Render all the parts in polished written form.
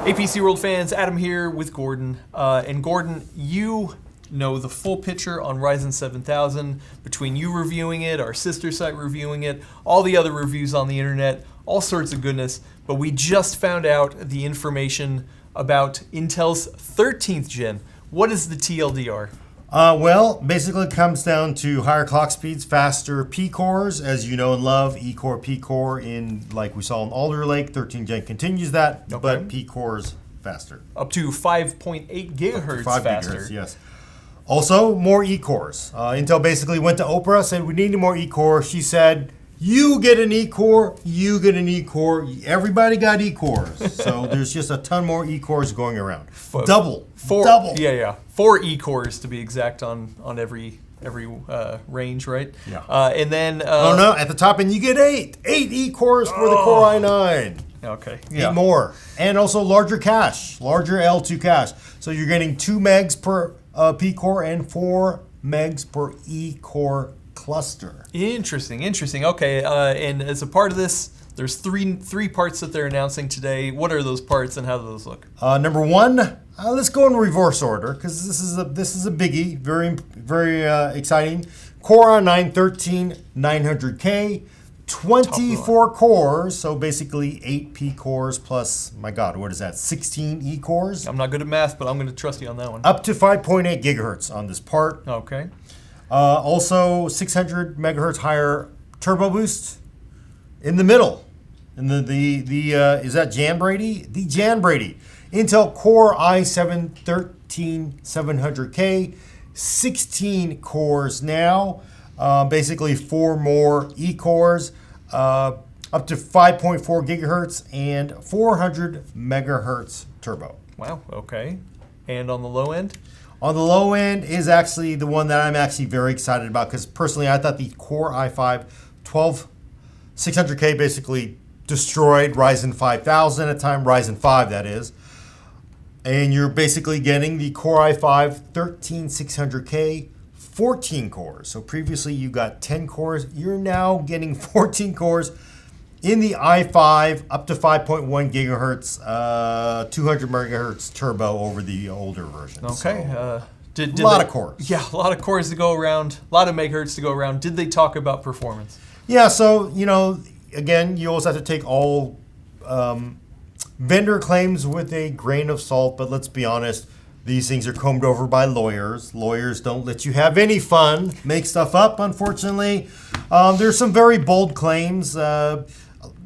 APC World fans, Adam here with Gordon. And Gordon, you know the full picture on Ryzen 7000 between you reviewing it, our sister site reviewing it, all the other reviews on the internet, all sorts of goodness. But we just found out the information about Intel's 13th gen. What is the TLDR? Well, basically it comes down to higher clock speeds, faster P-cores, as you know and love, E-core, P-core, like we saw in Alder Lake, 13 gen continues that, Okay. but P-cores faster. Up to 5.8 gigahertz Up to 5 faster. gigahertz, yes. Also, more E-cores. Intel basically went to Oprah, said we need more E-core. She said, you get an E-core, you get an E-core, everybody got E-cores. So there's just a ton more E-cores going around. Double. Yeah. 4 E-cores to be exact on every range, right? Yeah. And then... oh no, at the top end you get 8 E-cores for the Core i9. Okay. 8 more. And also larger cache, larger L2 cache. So you're getting 2 megs per P-core and 4 megs per E-core cluster. Interesting. Okay, and as a part of this, there's three parts that they're announcing today. What are those parts and how do those look? Number one, let's go in reverse order because this is a biggie, very exciting. Core i9 13900K, 24 cores, so basically 8 P cores plus, my God, what is that? 16 E cores. I'm not good at math, but I'm going to trust you on that one. Up to 5.8 gigahertz on this part. Okay. Also 600 megahertz higher turbo boost in the middle. And is that Jan Brady? The Jan Brady. Intel Core i7 13700K, 16 cores now. Basically 4 more E cores, up to 5.4 gigahertz and 400 megahertz turbo. Wow. Okay. And on the low end? On the low end is actually the one that I'm actually very excited about because personally I thought the Core i5 12600K basically destroyed Ryzen 5000 at the time, Ryzen 5 that is. And you're basically getting the Core i5 13600K 14 cores. So previously you got 10 cores, you're now getting 14 cores in the i5 up to 5.1 gigahertz, 200 megahertz turbo over the older version. Okay. So, a lot of cores. Yeah, a lot of cores to go around, a lot of megahertz to go around. Did they talk about performance? Yeah, so, again, you always have to take all vendor claims with a grain of salt, but let's be honest, these things are combed over by lawyers. Lawyers don't let you have any fun, make stuff up, unfortunately. There's some very bold claims.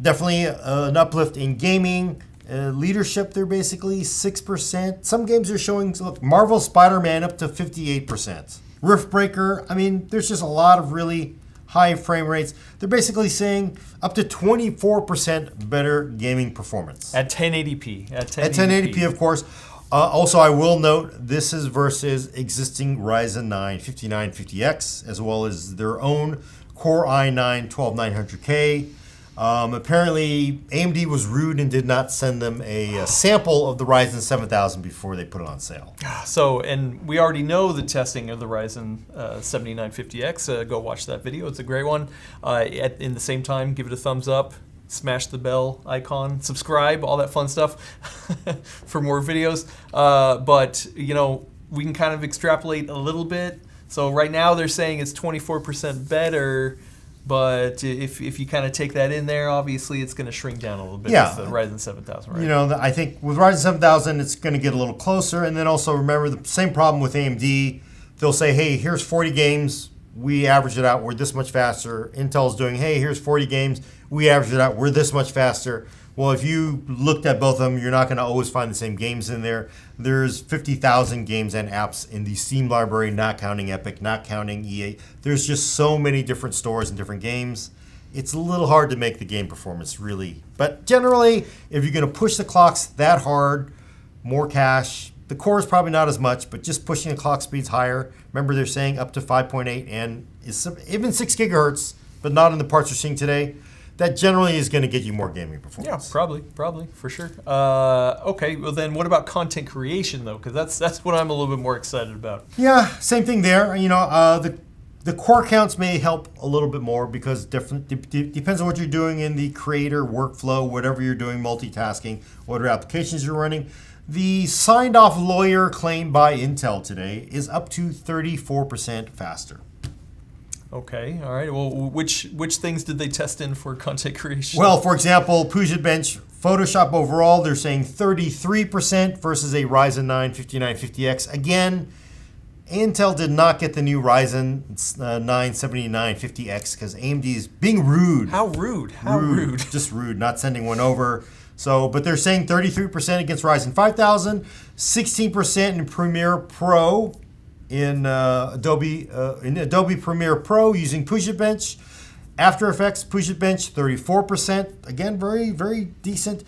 Definitely an uplift in gaming. Leadership, they're basically 6%. Some games are showing, look, Marvel Spider-Man up to 58%. Riftbreaker, there's just a lot of really high frame rates. They're basically saying up to 24% better gaming performance. At 1080p. At 1080p, of course. Also, I will note this is versus existing Ryzen 9 5950X, as well as their own Core i9 12900K. Apparently, AMD was rude and did not send them a sample of the Ryzen 7000 before they put it on sale. So, and we already know the testing of the Ryzen 7950X. Go watch that video. It's a great one. In the same time, give it a thumbs up. Smash the bell icon, subscribe, all that fun stuff for more videos. But, we can kind of extrapolate a little bit. So right now they're saying it's 24% better, but if you kind of take that in there, obviously it's going to shrink down a little bit with the Ryzen 7000, right? I think with Ryzen 7000, it's going to get a little closer. And then also remember the same problem with AMD. They'll say, hey, here's 40 games. We average it out. We're this much faster. Intel's doing, hey, here's 40 games. We average it out. We're this much faster. Well, if you looked at both of them, you're not going to always find the same games in there. There's 50,000 games and apps in the Steam library, not counting Epic, not counting EA. There's just so many different stores and different games. It's a little hard to make the game performance, really. But generally, if you're going to push the clocks that hard, more cache, the core is probably not as much, but just pushing the clock speeds higher. Remember, they're saying up to 5.8 and even 6 gigahertz, but not in the parts you're seeing today. That generally is going to get you more gaming performance. Yeah, probably, for sure. Okay, well then what about content creation though? Because that's what I'm a little bit more excited about. Yeah, same thing there. The The core counts may help a little bit more because depends on what you're doing in the creator workflow, whatever you're doing, multitasking, whatever applications you're running. The signed off lawyer claim by Intel today is up to 34% faster. Okay, all right. Well, which things did they test in for content creation? Well, for example, Puget Bench Photoshop overall, they're saying 33% versus a Ryzen 9 5950X. Again, Intel did not get the new Ryzen 9 7950X because AMD is being rude. How rude? How rude? Just rude, not sending one over. So, but they're saying 33% against Ryzen 5000, 16% in Premiere Pro in Adobe Premiere Pro using Puget Bench. After Effects Puget Bench 34%. Again, very, very decent.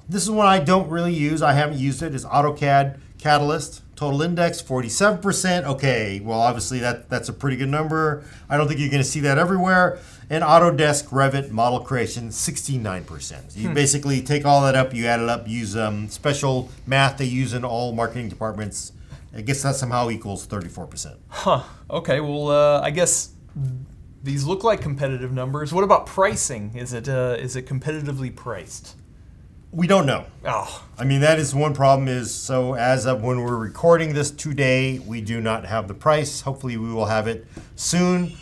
This is one I don't really use. I haven't used it. Is AutoCAD Catalyst. Total Index 47%. Okay, well obviously that's a pretty good number. I don't think you're going to see that everywhere. And Autodesk Revit Model Creation 69%. You basically take all that up, you add it up, use special math they use in all marketing departments. I guess that somehow equals 34%. Huh. Okay. Well, I guess these look like competitive numbers. What about pricing? Is it competitively priced? We don't know. Oh. I mean, that is one problem is, so as of when we're recording this today, we do not have the price. Hopefully we will have it soon.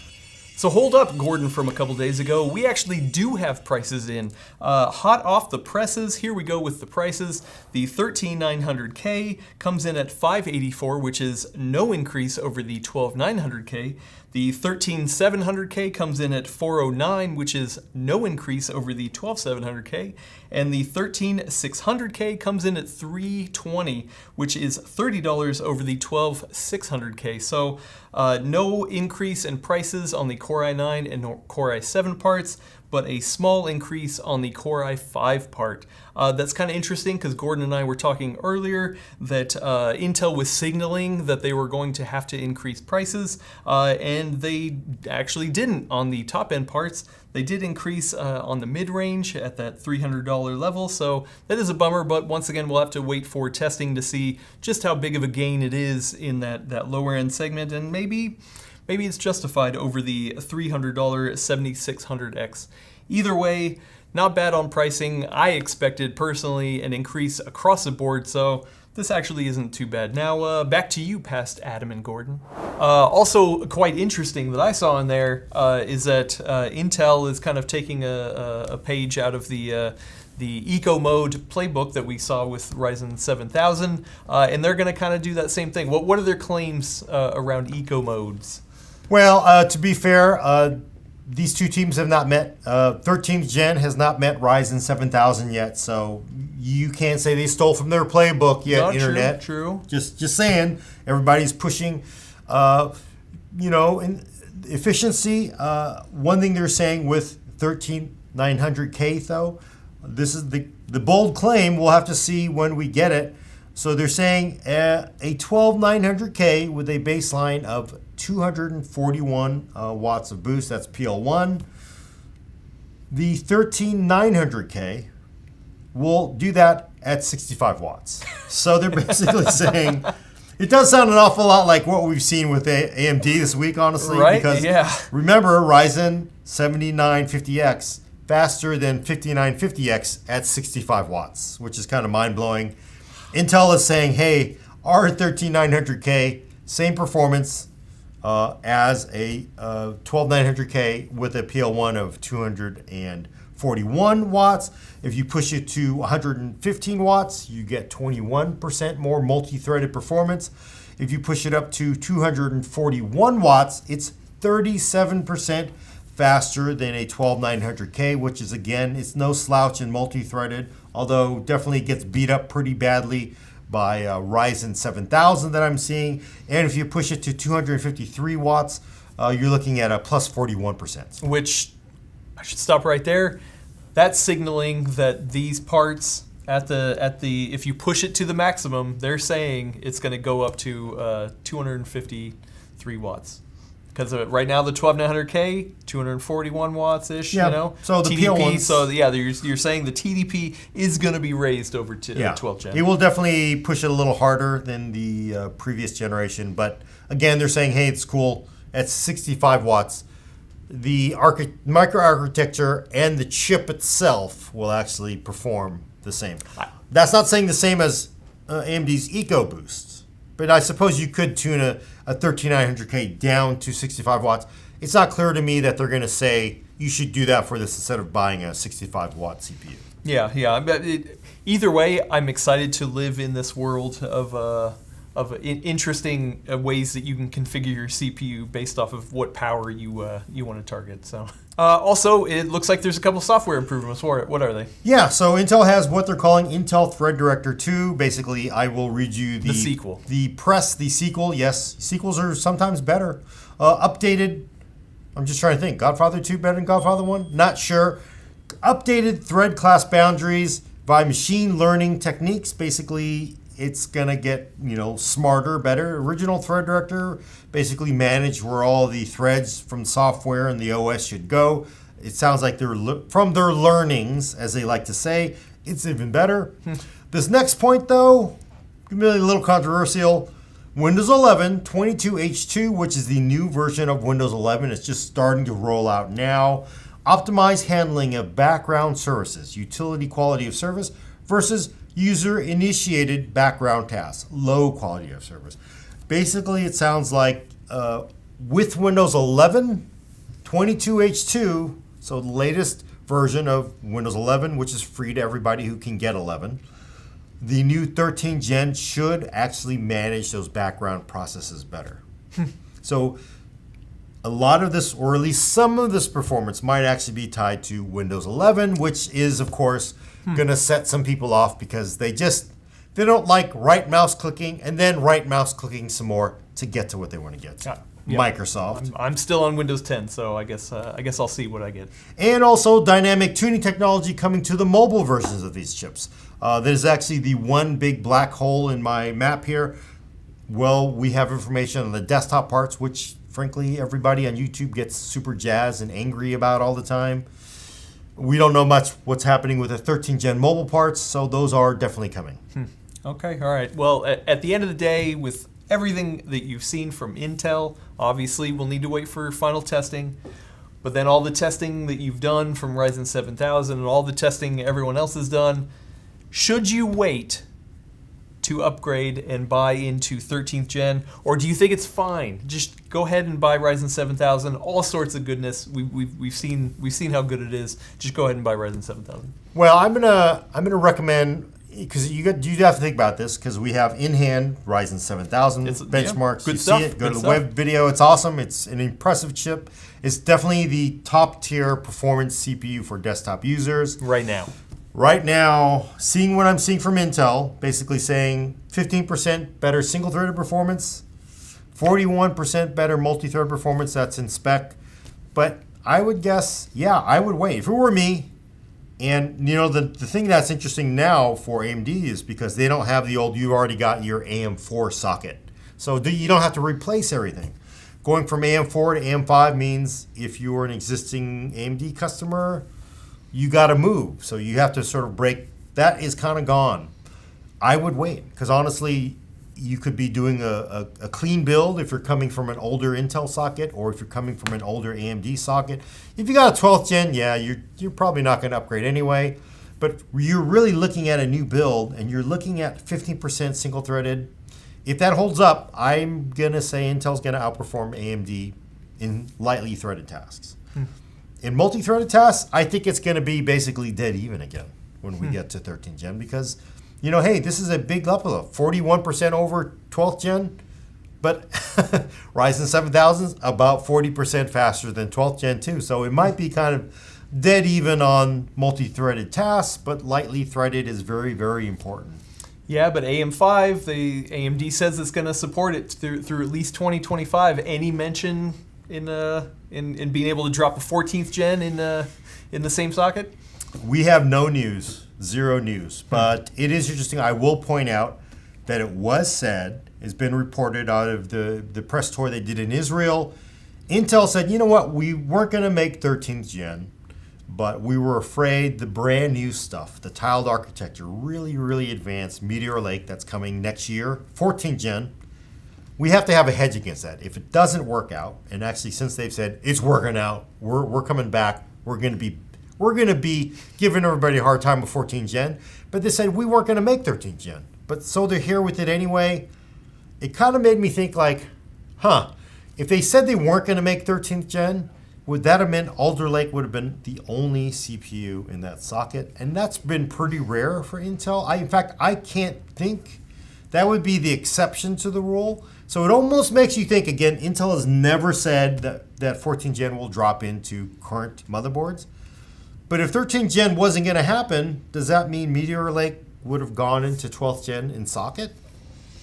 So hold up, Gordon, from a couple days ago. We actually do have prices in. Hot off the presses, here we go with the prices. The 13900K comes in at $584, which is no increase over the 12900K. The 13700K comes in at $409, which is no increase over the 12700K. And the 13600K comes in at $320, which is $30 over the 12600K. So no increase in prices on the Core i9 and Core i7 parts, but a small increase on the Core i5 part. That's kind of interesting because Gordon and I were talking earlier that Intel was signaling that they were going to have to increase prices, and they actually didn't on the top end parts. They did increase on the mid-range at that $300 level, so that is a bummer, but once again, we'll have to wait for testing to see just how big of a gain it is in that lower end segment, and maybe it's justified over the $300 7600X. Either way, not bad on pricing. I expected personally an increase across the board, so this actually isn't too bad. Now back to you, past Adam and Gordon. Also quite interesting that I saw in there is that Intel is kind of taking a page out of the Eco Mode playbook that we saw with Ryzen 7000, and they're going to kind of do that same thing. What are their claims around Eco Modes? Well, to be fair, these two teams have not met. 13th Gen has not met Ryzen 7000 yet, so you can't say they stole from their playbook yet, No, Internet. True. Just saying, everybody's pushing, in efficiency. One thing they're saying with 13900K, though, this is the bold claim. We'll have to see when we get it. So they're saying a 12900K with a baseline of 241 watts of boost. That's PL1. The 13900K will do that at 65 watts. So they're basically saying it does sound an awful lot like what we've seen with AMD this week, honestly. Right? Because yeah. Remember, Ryzen 7950X faster than 5950X at 65 watts, which is kind of mind-blowing. Intel is saying, hey, our 13900K, same performance as a 12900K with a PL1 of 241 watts. If you push it to 115 watts, you get 21% more multi-threaded performance. If you push it up to 241 watts, it's 37% faster than a 12900K, which is, again, it's no slouch in multi-threaded, although definitely gets beat up pretty badly by Ryzen 7000 that I'm seeing. And if you push it to 253 watts, you're looking at a plus 41%. Which, I should stop right there. That's signaling that these parts at the if you push it to the maximum, they're saying it's going to go up to 253 watts. Because right now the 12900K, 241 watts ish, Yeah. So the TDP. PL1s, So yeah, you're saying the TDP is going to be raised over to 12 gen. It will definitely push it a little harder than the previous generation, but again, they're saying, hey, it's cool. at 65 watts, the microarchitecture and the chip itself will actually perform the same. That's not saying the same as AMD's EcoBoost, but I suppose you could tune a 13900K down to 65 watts. It's not clear to me that they're going to say you should do that for this instead of buying a 65 watt CPU. Yeah. But either way, I'm excited to live in this world of interesting ways that you can configure your CPU based off of what power you want to target. So, also, it looks like there's a couple software improvements for it. What are they? Yeah, so Intel has what they're calling Intel Thread Director 2. Basically, I will read you The sequel. The sequel. Yes, sequels are sometimes better. Updated. I'm just trying to think. Godfather 2 better than Godfather 1? Not sure. Updated thread class boundaries by machine learning techniques. Basically, it's going to get, smarter, better. Original thread director basically managed where all the threads from software and the OS should go. It sounds like from their learnings, as they like to say, it's even better. This next point, though, really a little controversial. Windows 11 22H2, which is the new version of Windows 11, it's just starting to roll out now. Optimized handling of background services, utility quality of service versus user-initiated background tasks, low quality of service. Basically, it sounds like with Windows 11 22H2, so the latest version of Windows 11, which is free to everybody who can get 11, the new 13 Gen should actually manage those background processes better. So a lot of this, or at least some of this performance, might actually be tied to Windows 11, which is, of course, going to set some people off because they don't like right mouse clicking and then right mouse clicking some more to get to what they want to get to. Yep. Microsoft. I'm still on Windows 10, so I guess I'll see what I get. And also dynamic tuning technology coming to the mobile versions of these chips. That is actually the one big black hole in my map here. Well, we have information on the desktop parts, which frankly everybody on YouTube gets super jazzed and angry about all the time. We don't know much what's happening with the 13 Gen mobile parts, so those are definitely coming. Okay, all right. Well, at the end of the day, with everything that you've seen from Intel, obviously we'll need to wait for final testing. But then all the testing that you've done from Ryzen 7000 and all the testing everyone else has done, should you wait to upgrade and buy into 13th Gen, or do you think it's fine? Just go ahead and buy Ryzen 7000. All sorts of goodness. We've seen how good it is. Just go ahead and buy Ryzen 7000. Well, I'm gonna recommend, because you have to think about this, because we have in hand Ryzen 7000 benchmarks. Good you stuff. See it. Go Good to the stuff. web video. It's awesome. It's an impressive chip. It's definitely the top tier performance CPU for desktop users. Right now, seeing what I'm seeing from Intel, basically saying 15% better single-threaded performance, 41% better multi-thread performance, that's in spec. But I would guess, I would wait. If it were me, and the thing that's interesting now for AMD is because they don't have the old, you've already got your AM4 socket. So you don't have to replace everything. Going from AM4 to AM5 means if you're an existing AMD customer, you got to move. So you have to sort of break. That is kind of gone. I would wait because honestly, you could be doing a clean build if you're coming from an older Intel socket or if you're coming from an older AMD socket. If you got a 12th gen, you're probably not going to upgrade anyway. But you're really looking at a new build and you're looking at 15% single threaded. If that holds up, I'm going to say Intel's going to outperform AMD in lightly threaded tasks. In multi-threaded tasks, I think it's going to be basically dead even again when we get to 13th gen because, hey, this is a big uplift, 41% over 12th gen, but Ryzen 7000 is about 40% faster than 12th gen too. So it might be kind of dead even on multi-threaded tasks, but lightly threaded is very, very important. Yeah, but AM5, the AMD says it's going to support it through at least 2025. Any mention in being able to drop a 14th gen in the same socket? We have no news, zero news. But it is interesting. I will point out that it was said, it's been reported out of the press tour they did in Israel. Intel said, you know what, we weren't going to make 13th gen, but we were afraid the brand new stuff, the tiled architecture, really, really advanced Meteor Lake that's coming next year, 14th gen, we have to have a hedge against that. If it doesn't work out, and actually since they've said it's working out, we're coming back, we're going to be giving everybody a hard time with 14 gen, but they said we weren't going to make 13 gen. But so they're here with it anyway. It kind of made me think like, if they said they weren't going to make 13th gen, would that have meant Alder Lake would have been the only CPU in that socket? And that's been pretty rare for Intel. In fact, I can't think that would be the exception to the rule. So it almost makes you think, again, Intel has never said that 14 gen will drop into current motherboards. But if 13 gen wasn't going to happen, does that mean Meteor Lake would have gone into 12th gen in socket?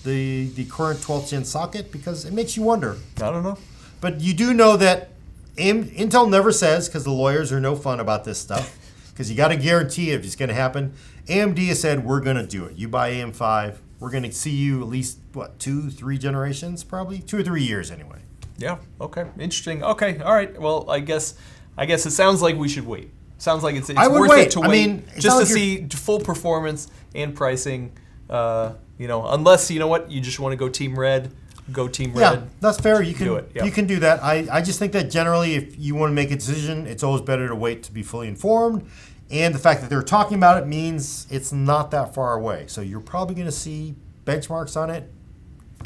The current 12th gen socket? Because it makes you wonder. I don't know. But you do know that Intel never says, because the lawyers are no fun about this stuff, because you got to guarantee if it's going to happen. AMD has said, we're going to do it. You buy AM5, we're going to see you at least, 2-3 generations, probably? 2 or 3 years anyway. Yeah, okay, interesting. Okay, all right, well, I guess it sounds like we should wait. Sounds like it's worth it to wait just to see full performance and pricing. Unless, you know what, you just want to go Team Red, Yeah, that's fair. You can do it. Yeah. You can do that. I just think that generally, if you want to make a decision, it's always better to wait to be fully informed. And the fact that they're talking about it means it's not that far away. So you're probably going to see benchmarks on it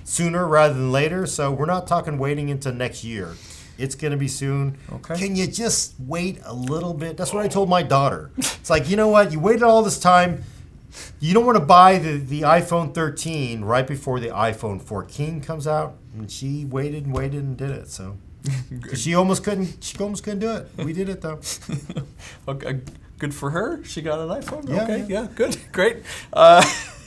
sooner rather than later. So we're not talking waiting into next year. It's going to be soon. Okay. Can you just wait a little bit? That's what I told my daughter. It's like, you know what? You waited all this time. You don't want to buy the iPhone 13 right before the iPhone 14 comes out. And she waited and waited and did it. So she almost couldn't do it. We did it though. Okay, good for her. She got an iPhone. Yeah, Okay, yeah. yeah, good, great.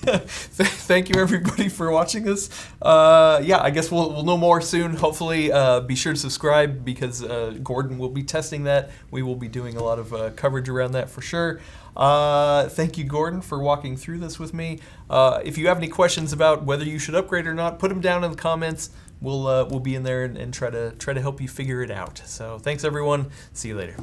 Thank you everybody for watching this. I guess we'll know more soon. Hopefully, be sure to subscribe because Gordon will be testing that. We will be doing a lot of coverage around that for sure. Thank you, Gordon, for walking through this with me. If you have any questions about whether you should upgrade or not, put them down in the comments. We'll be in there and try to help you figure it out. So thanks everyone. See you later.